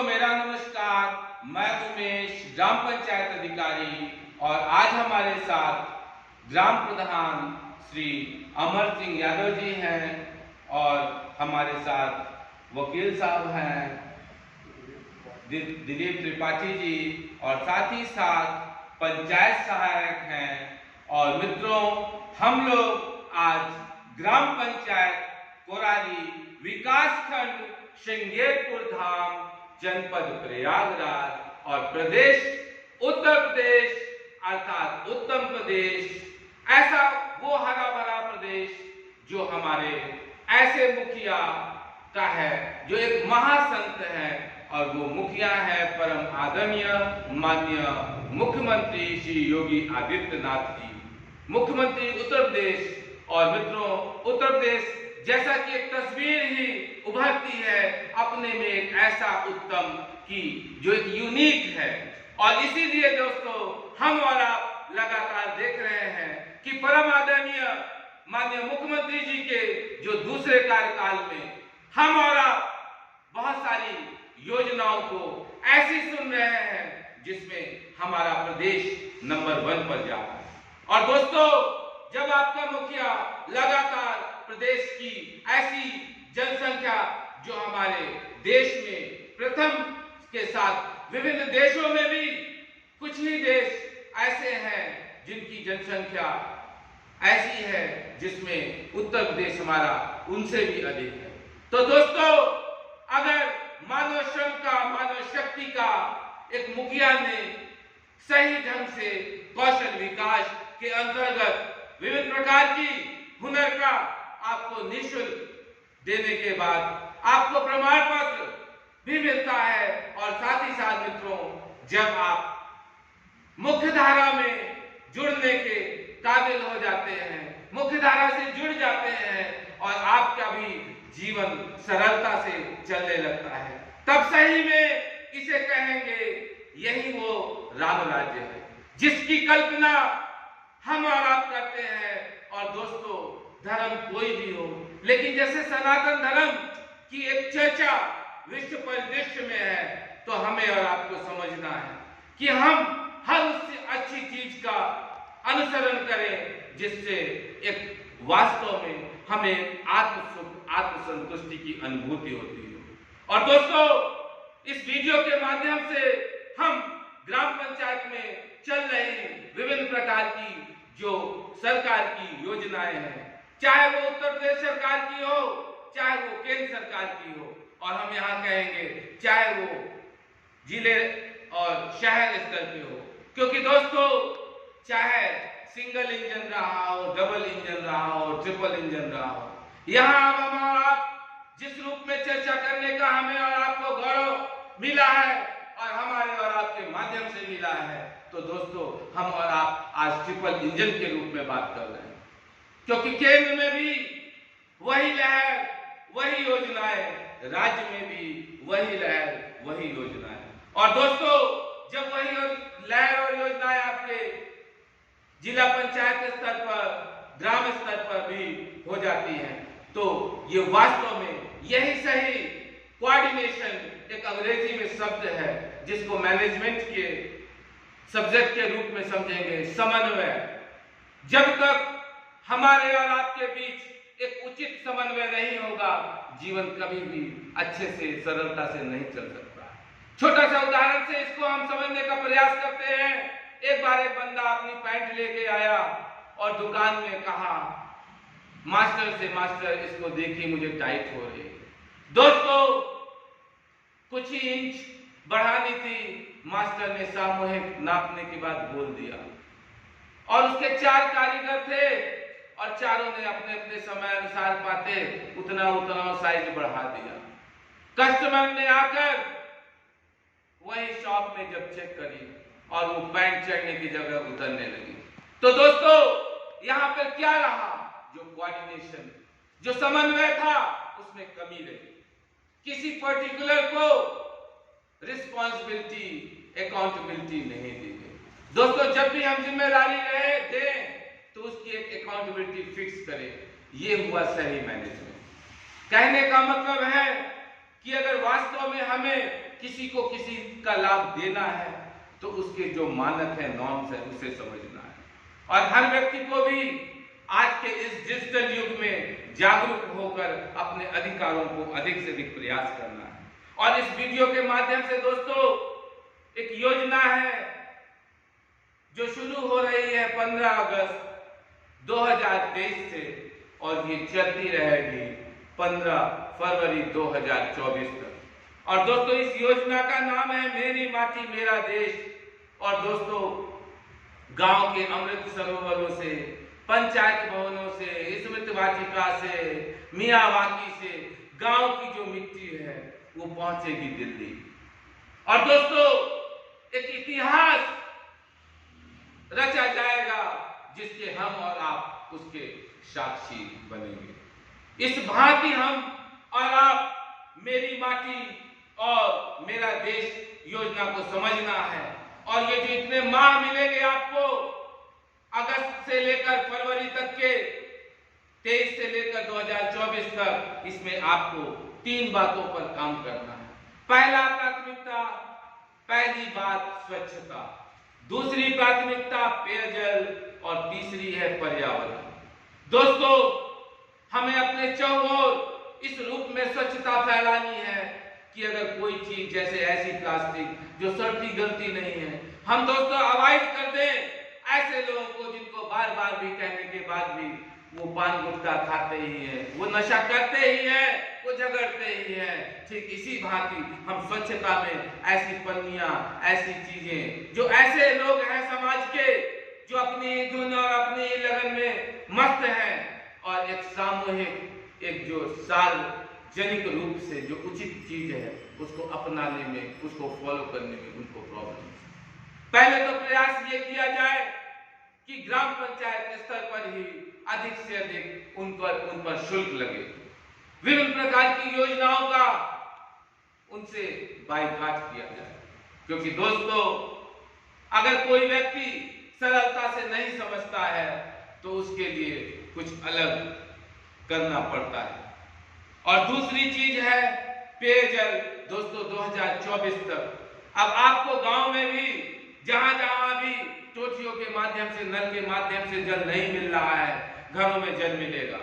मेरा नमस्कार। मैं उमेश, ग्राम पंचायत अधिकारी, और आज हमारे साथ ग्राम प्रधान श्री अमर सिंह यादव जी हैं और हमारे साथ वकील साहब हैं दिलीप त्रिपाठी जी, और साथ ही साथ पंचायत सहायक हैं। और मित्रों, हम लोग आज ग्राम पंचायत कोराली विकासखंड श्रृंगेरपुर धाम, जनपद प्रयागराज और प्रदेश उत्तर प्रदेश अर्थात उत्तम प्रदेश, ऐसा वो हरा भरा प्रदेश जो हमारे ऐसे मुखिया का है, जो एक महासंत है, और वो मुखिया है परम आदरणीय माननीय मुख्यमंत्री श्री योगी आदित्यनाथ जी, मुख्यमंत्री उत्तर प्रदेश। और मित्रों, उत्तर प्रदेश जैसा कि एक तस्वीर ही उभरती है अपने में एक ऐसा उत्तम की जो एक यूनिक है, और इसीलिए दोस्तों हम और आप लगातार देख रहे हैं कि परम आदरणीय माननीय मुख्यमंत्री जी के जो दूसरे कार्यकाल में हम और आप बहुत सारी योजनाओं को ऐसी सुन रहे हैं जिसमें हमारा प्रदेश नंबर 1 पर जा रहा है। और दोस्तों, जब आपका मुखिया लगातार प्रदेश की ऐसी जनसंख्या जो हमारे देश में प्रथम के साथ विभिन्न देशों में भी कुछ ही देश ऐसे हैं जिनकी जनसंख्या ऐसी है जिसमें उत्तर प्रदेश हमारा उनसे भी अधिक है। तो दोस्तों, अगर मानव श्रम का, मानव शक्ति का एक मुखिया ने सही ढंग से कौशल विकास के अंतर्गत विभिन्न प्रकार की हुनर का आपको निःशुल्क देने के बाद आपको प्रमाण पत्र भी मिलता है, और साथ ही साथ मित्रों, जब आप मुख्य धारा में जुड़ने के काबिल हो जाते हैं, मुख्य धारा से जुड़ जाते हैं और आपका भी जीवन सरलता से चलने लगता है, तब सही में इसे कहेंगे यही वो राम राज्य है जिसकी कल्पना हम और आप करते हैं। और दोस्तों, धर्म कोई भी हो, लेकिन जैसे सनातन धर्म की एक चर्चा विश्व परिदृश्य में है, तो हमें और आपको समझना है कि हम हर उससे अच्छी चीज का अनुसरण करें जिससे एक वास्तव में हमें आत्मसुख, आत्मसंतुष्टि की अनुभूति होती है। और दोस्तों, इस वीडियो के माध्यम से हम ग्राम पंचायत में चल रही विभिन्न प्रकार की जो सरकार की योजनाएं हैं, चाहे वो उत्तर प्रदेश सरकार की हो, चाहे वो केंद्र सरकार की हो, और हम यहाँ कहेंगे चाहे वो जिले और शहर स्तर पे हो, क्योंकि दोस्तों चाहे सिंगल इंजन रहा हो, डबल इंजन रहा हो, ट्रिपल इंजन रहा हो, यहाँ अब हम आप जिस रूप में चर्चा करने का हमें और आपको गौरव मिला है और हमारे और आपके माध्यम से मिला है, तो दोस्तों हम और आप आज ट्रिपल इंजन के रूप में बात कर रहे हैं, क्योंकि केंद्र में भी वही लहर, वही योजनाएं, राज्य में भी वही लहर, वही योजनाएं। और दोस्तों, जब वही लहर और योजनाएं आपके जिला पंचायत स्तर पर, ग्राम स्तर पर भी हो जाती हैं, तो ये वास्तव में यही सही कोऑर्डिनेशन, एक अंग्रेजी में शब्द है जिसको मैनेजमेंट के सब्जेक्ट के रूप में समझेंगे, समन्वय। जब तक हमारे और आपके बीच एक उचित समन्वय नहीं होगा, जीवन कभी भी अच्छे से, सरलता से नहीं चल सकता। छोटा सा उदाहरण से इसको हम समझने का प्रयास करते हैं। एक बार एक बंदा अपनी पैंट लेके आया और दुकान में कहा मास्टर से, मास्टर इसको देखिए मुझे टाइट हो रही है। दोस्तों, कुछ ही इंच बढ़ानी थी, मास्टर ने सामूहिक नापने की बात बोल दिया, और उसके 4 कारीगर थे और चारों ने अपने अपने समय अनुसार पाते उतना साइज बढ़ा दिया। कस्टमर ने आकर वही शॉप में जब चेक करी और वो पैंट चढ़ने की जगह उतरने लगी, तो दोस्तों यहाँ पर क्या रहा? जो कोऑर्डिनेशन, जो समन्वय था, उसमें कमी रही। किसी पर्टिकुलर को रिस्पॉन्सिबिलिटी, अकाउंटेबिलिटी नहीं दी गई। दोस्तों, जब भी हम जिम्मेदारी दें तो उसकी एक अकाउंटेबिलिटी फिक्स करें। ये हुआ सही मैनेजमेंट। कहने का मतलब है कि अगर वास्तव में हमें किसी को किसी का लाभ देना है तो उसके जो मानक है, नॉर्म्स है, उसे समझना है। और हर व्यक्ति को भी आज के इस डिजिटल युग में जागरूक होकर अपने अधिकारों को अधिक से अधिक प्रयास करना है। और इस वीडियो के माध्यम से दोस्तों एक योजना है जो शुरू हो रही है 15 अगस्त 2023 से और ये चलती रहेगी 15 फरवरी 2024 तक। और दोस्तों इस योजना का नाम है मेरी माटी मेरा देश। और दोस्तों गांव के अमृत सरोवरों से, पंचायत भवनों से, स्मृति वाटिका से, मियावाकी से गांव की जो मिट्टी है वो पहुंचेगी दिल्ली। और दोस्तों एक इतिहास रचा जाएगा जिसके हम और आप उसके साक्षी बनेंगे। इस भांति हम और आप मेरी माटी और मेरा देश योजना को समझना है। और ये जो इतने माह मिलेंगे आपको अगस्त से लेकर फरवरी तक के, 23 से लेकर 2024 तक, इसमें आपको 3 बातों पर काम करना है। पहला प्राथमिकता, पहली बात स्वच्छता, दूसरी प्राथमिकता पेयजल और तीसरी है पर्यावरण। दोस्तों हमें अपने चौओर इस रूप में स्वच्छता फैलानी है कि अगर कोई चीज जैसे ऐसी प्लास्टिक जो सड़ती गलती नहीं है, हम दोस्तों अवॉइड कर दें ऐसे लोगों को जिनको बार बार भी कहने के बाद भी वो पान गुटखा खाते ही हैं, वो नशा करते ही हैं, वो झगड़ते ही हैं। ठीक इसी भांति हम स्वच्छता में ऐसी पन्नियां, ऐसी चीजें, जो ऐसे लोग हैं समाज के जो अपनी धुन और अपनी लगन में मस्त हैं और एक सामूहिक, एक जो सार्वजनिक रूप से जो उचित चीज है उसको अपनाने में, उसको फॉलो करने में उनको प्रॉब्लम। पहले तो प्रयास ये किया जाए कि ग्राम पंचायत स्तर पर ही अधिक से अधिक उन पर शुल्क लगे। विभिन्न प्रकार की योजनाओं का उनसे बायकॉट किया जाए, क्योंकि दोस्तों अगर कोई व्यक्ति सरलता से नहीं समझता है तो उसके लिए कुछ अलग करना पड़ता है। और दूसरी चीज है पेयजल। दोस्तों 2024 तक अब आपको गांव में भी जहां जहां भी टोटियों के माध्यम से, नल के माध्यम से जल नहीं मिल रहा है, घरों में जल मिलेगा।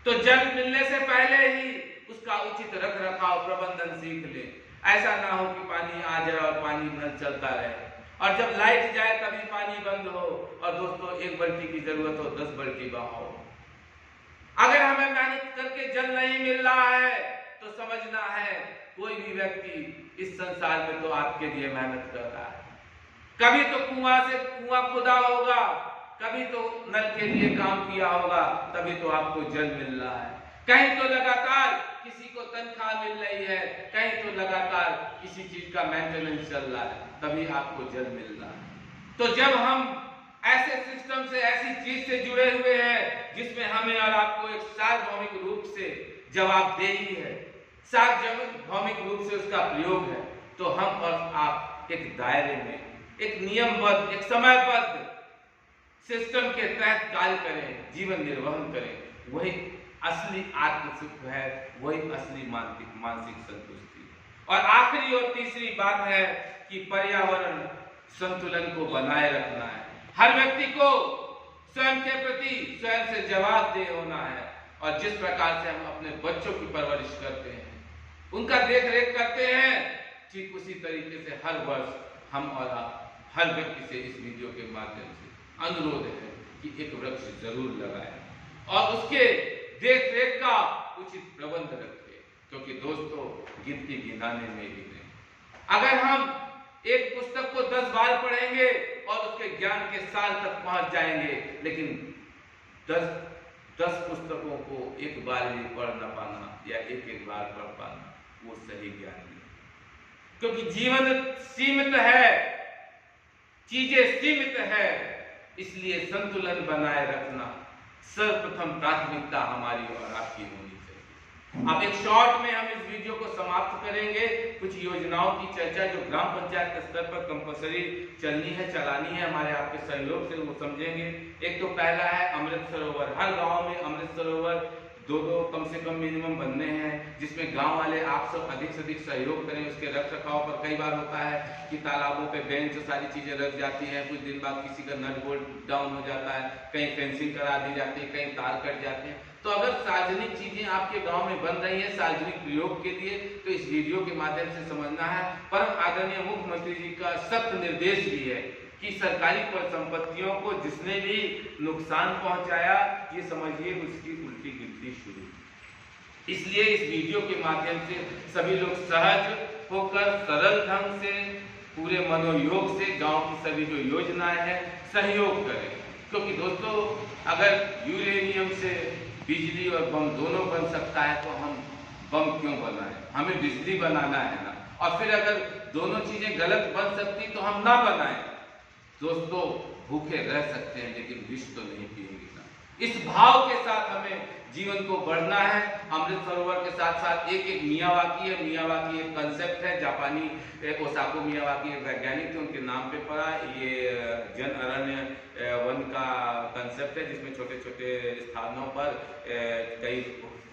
तो जल मिलने से पहले ही उसका उचित रख रखाव प्रबंधन सीख ले। ऐसा ना हो कि पानी आ जाए और पानी नल चलता रहे और जब लाइट जाए तभी पानी बंद हो और दोस्तों 1 बाल्टी की जरूरत हो 10 बाल्टी बहाओ। अगर हमें मेहनत करके जल नहीं मिल रहा है तो समझना है कोई भी व्यक्ति इस संसार में तो आपके लिए मेहनत कर रहा है। कभी तो कुआं खुदा होगा, कभी तो नल के लिए काम किया होगा, तभी तो आपको जल मिल रहा है। कहीं तो लगातार किसी को तनख्वाह मिल रही है, कहीं तो लगातार किसी चीज का मेंटेनेंस चल रहा है, तभी आपको जल मिल रहा है। तो जब हम ऐसे सिस्टम से, ऐसी चीज से जुड़े हुए हैं जिसमें हमें और आपको एक सार्वभौमिक रूप से जवाबदेही है, सार्वभौमिक रूप से उसका प्रयोग है, तो हम और आप एक दायरे में, एक नियमबद्ध, एक समयबद्ध सिस्टम के तहत कार्य करें, जीवन निर्वहन करें। वही असली आत्मसुख है, वही असली मानसिक संतुष्टि। और आखिरी और तीसरी बात है कि पर्यावरण संतुलन को बनाए रखना है। हर व्यक्ति को स्वयं के प्रति स्वयं से जवाबदेह होना है। और जिस प्रकार से हम अपने बच्चों की परवरिश करते हैं, उनका देख रेख करते हैं, ठीक उसी तरीके से हर वर्ष हम और आप हर व्यक्ति से इस वीडियो के माध्यम से अनुरोध है कि एक वृक्ष जरूर लगाएं और उसके देख रेख का उचित प्रबंध रखें। क्योंकि दोस्तों गिनती गिनाने में ही नहीं, अगर हम एक पुस्तक को 10 बार पढ़ेंगे और उसके ज्ञान के साल तक पहुंच जाएंगे, लेकिन 10 पुस्तकों को एक बार ही पढ़ न पाना या एक बार पढ़ पाना वो सही ज्ञान नहीं। क्योंकि जीवन सीमित है, चीजें सीमित है, इसलिए संतुलन बनाए रखना सर्वप्रथम प्राथमिकता हमारी और आपकी होनी चाहिए। अब एक शॉर्ट में हम इस वीडियो को समाप्त करेंगे। कुछ योजनाओं की चर्चा जो ग्राम पंचायत स्तर पर कंपलसरी चलनी है, चलानी है, हमारे आपके सहयोग से वो समझेंगे। एक तो पहला है अमृत सरोवर। हर गांव में अमृत सरोवर दो कम से कम मिनिमम बनने हैं, जिसमें गांव वाले आप सब अधिक से अधिक सहयोग करें। उसके रख रखाव पर कई बार होता है कि तालाबों पे बेंच सारी चीजें रख जाती हैं, कुछ दिन बाद किसी का नट बोल्ट डाउन हो जाता है, कहीं फेंसिंग करा दी जाती है, कहीं तार कट जाते हैं। तो अगर सार्वजनिक चीजें आपके गांव में बन रही है सार्वजनिक प्रयोग के लिए, तो इस वीडियो के माध्यम से समझना है। परम आदरणीय मुख्यमंत्री जी का सख्त निर्देश भी है कि सरकारी संपत्तियों को जिसने भी नुकसान पहुंचाया, ये समझिए उसकी उल्टी गिनती शुरू। इसलिए इस वीडियो के माध्यम से सभी लोग सहज होकर सरल ढंग से पूरे मनोयोग से गांव की सभी जो योजनाएं हैं सहयोग करें। क्योंकि दोस्तों, अगर यूरेनियम से बिजली और बम दोनों बन सकता है तो हम बम क्यों बनाएं? हमें बिजली बनाना है ना। और फिर अगर दोनों चीजें गलत बन सकती तो हम ना बनाएं। दोस्तों, भूखे रह सकते हैं लेकिन विष तो नहीं पिएंगे ना। इस भाव के साथ हमें जीवन को बढ़ना है। अमृत सरोवर के साथ साथ एक मियावाकी है। मियावाकी एक कंसेप्ट है, जापानी ओसाको मियावाकी एक वैज्ञानिक थे, उनके नाम पे पड़ा। ये जन अरण्य वन का कंसेप्ट है, जिसमें छोटे छोटे स्थानों पर कई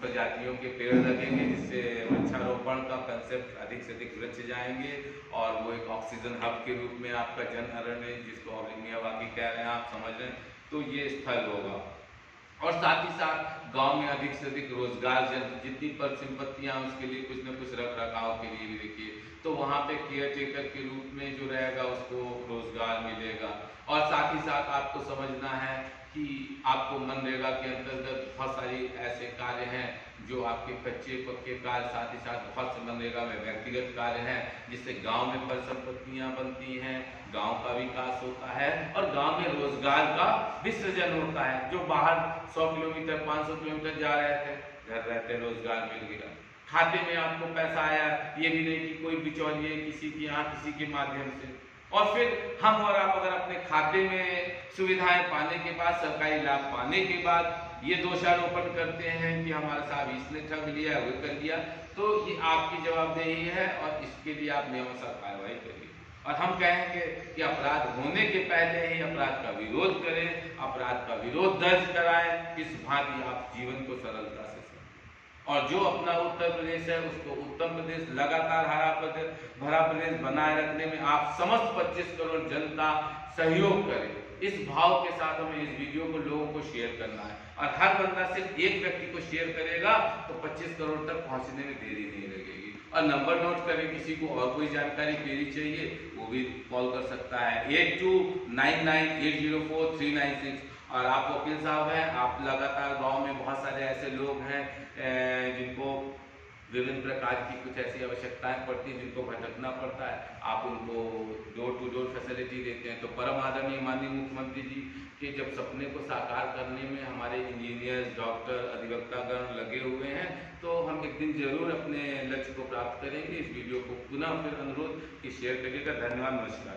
प्रजातियों के पेड़ लगेंगे, जिससे वृक्षारोपण का कंसेप्ट अधिक से अधिक वृक्ष जाएंगे और वो एक ऑक्सीजन हब के रूप में आपका जन अरण्य, जिसको मियावाकी कह रहे हैं, आप समझ रहे हैं, तो ये स्थल होगा। और साथ ही साथ गांव में अधिक से अधिक रोजगार, जितनी पर संपत्तियां उसके लिए कुछ न कुछ रख रखाव के लिए भी देखिए, तो वहां पे केयर टेकर के रूप में जो रहेगा उसको रोजगार मिलेगा। और साथ ही साथ आपको समझना है कि आपको मनरेगा के अंतर्गत बहुत सारी ऐसे कार्य हैं जो आपके कच्चे पक्के कार्य, साथ ही साथ बहुत से मनरेगा में व्यक्तिगत कार्य हैं, जिससे गांव में परिसंपत्तियां बनती हैं, गांव का विकास होता है और गांव में रोजगार का भी सृजन होता है। जो बाहर 100 किलोमीटर 500 किलोमीटर जा रहे थे, घर रहते रोजगार मिल गया, खाते में आपको पैसा आया, ये भी नहीं कि कोई बिचौलिए किसी के यहाँ किसी के माध्यम से। और फिर हम और आप अगर अपने खाते में सुविधाएं पाने के बाद, सरकारी लाभ पाने के बाद ये दोषारोपण करते हैं कि हमारे साहब इसने ठग लिया, वो कर लिया, तो ये आपकी जवाबदेही है और इसके लिए आप नियमानुसार कार्रवाई करिए। और हम कहेंगे कि अपराध होने के पहले ही अपराध का विरोध करें, अपराध का विरोध दर्ज कराएं, इस भांति आप जीवन को सरलता से। और जो अपना उत्तर प्रदेश है उसको उत्तम प्रदेश, लगातार भरा प्रदेश बनाए रखने में आप समस्त 25 करोड़ जनता सहयोग करें। इस भाव के साथ हमें इस वीडियो को लोगों को शेयर करना है और हर बंदा सिर्फ एक व्यक्ति को शेयर करेगा तो 25 करोड़ तक पहुंचने में देरी नहीं लगेगी। और नंबर नोट करें, किसी को और कोई जानकारी मेरी चाहिए वो भी कॉल कर सकता है 8299804396। और आप वकील साहब हैं, आप लगातार गांव में बहुत सारे ऐसे लोग हैं जिनको विभिन्न प्रकार की कुछ ऐसी आवश्यकताएं पड़ती हैं, जिनको भटकना पड़ता है, आप उनको डोर टू डोर फैसिलिटी देते हैं। तो परम आदरणीय माननीय मुख्यमंत्री जी के जब सपने को साकार करने में हमारे इंजीनियर्स, डॉक्टर, अधिवक्तागण लगे हुए हैं, तो हम एक दिन जरूर अपने लक्ष्य को प्राप्त करेंगे। इस वीडियो को पुनः फिर अनुरोध कि शेयर करिएगा। धन्यवाद, नमस्कार।